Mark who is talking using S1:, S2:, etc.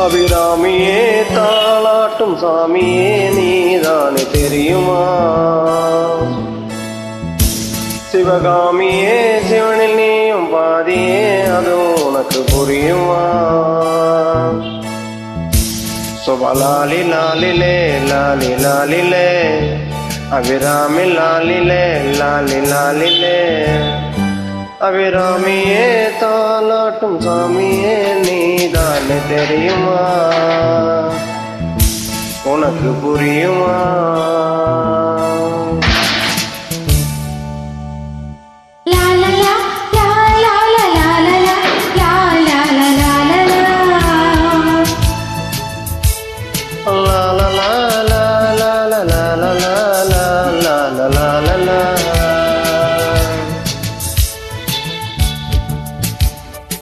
S1: அபிராமியே தாளாட்டும் சாமியே நீதானே தெரியுமா? சிவகாமியே சிவனில் நீயும் பாதியே அது உனக்கு புரியுமா? சுபலாலி லாலிலே லாலி லாலிலே அபிராமி லாலிலே லாலி லாலிலே அபிராமியே தாளாட்டும் சாமியே நீதானே தெரியுமா? உனக்கு புரியுமா?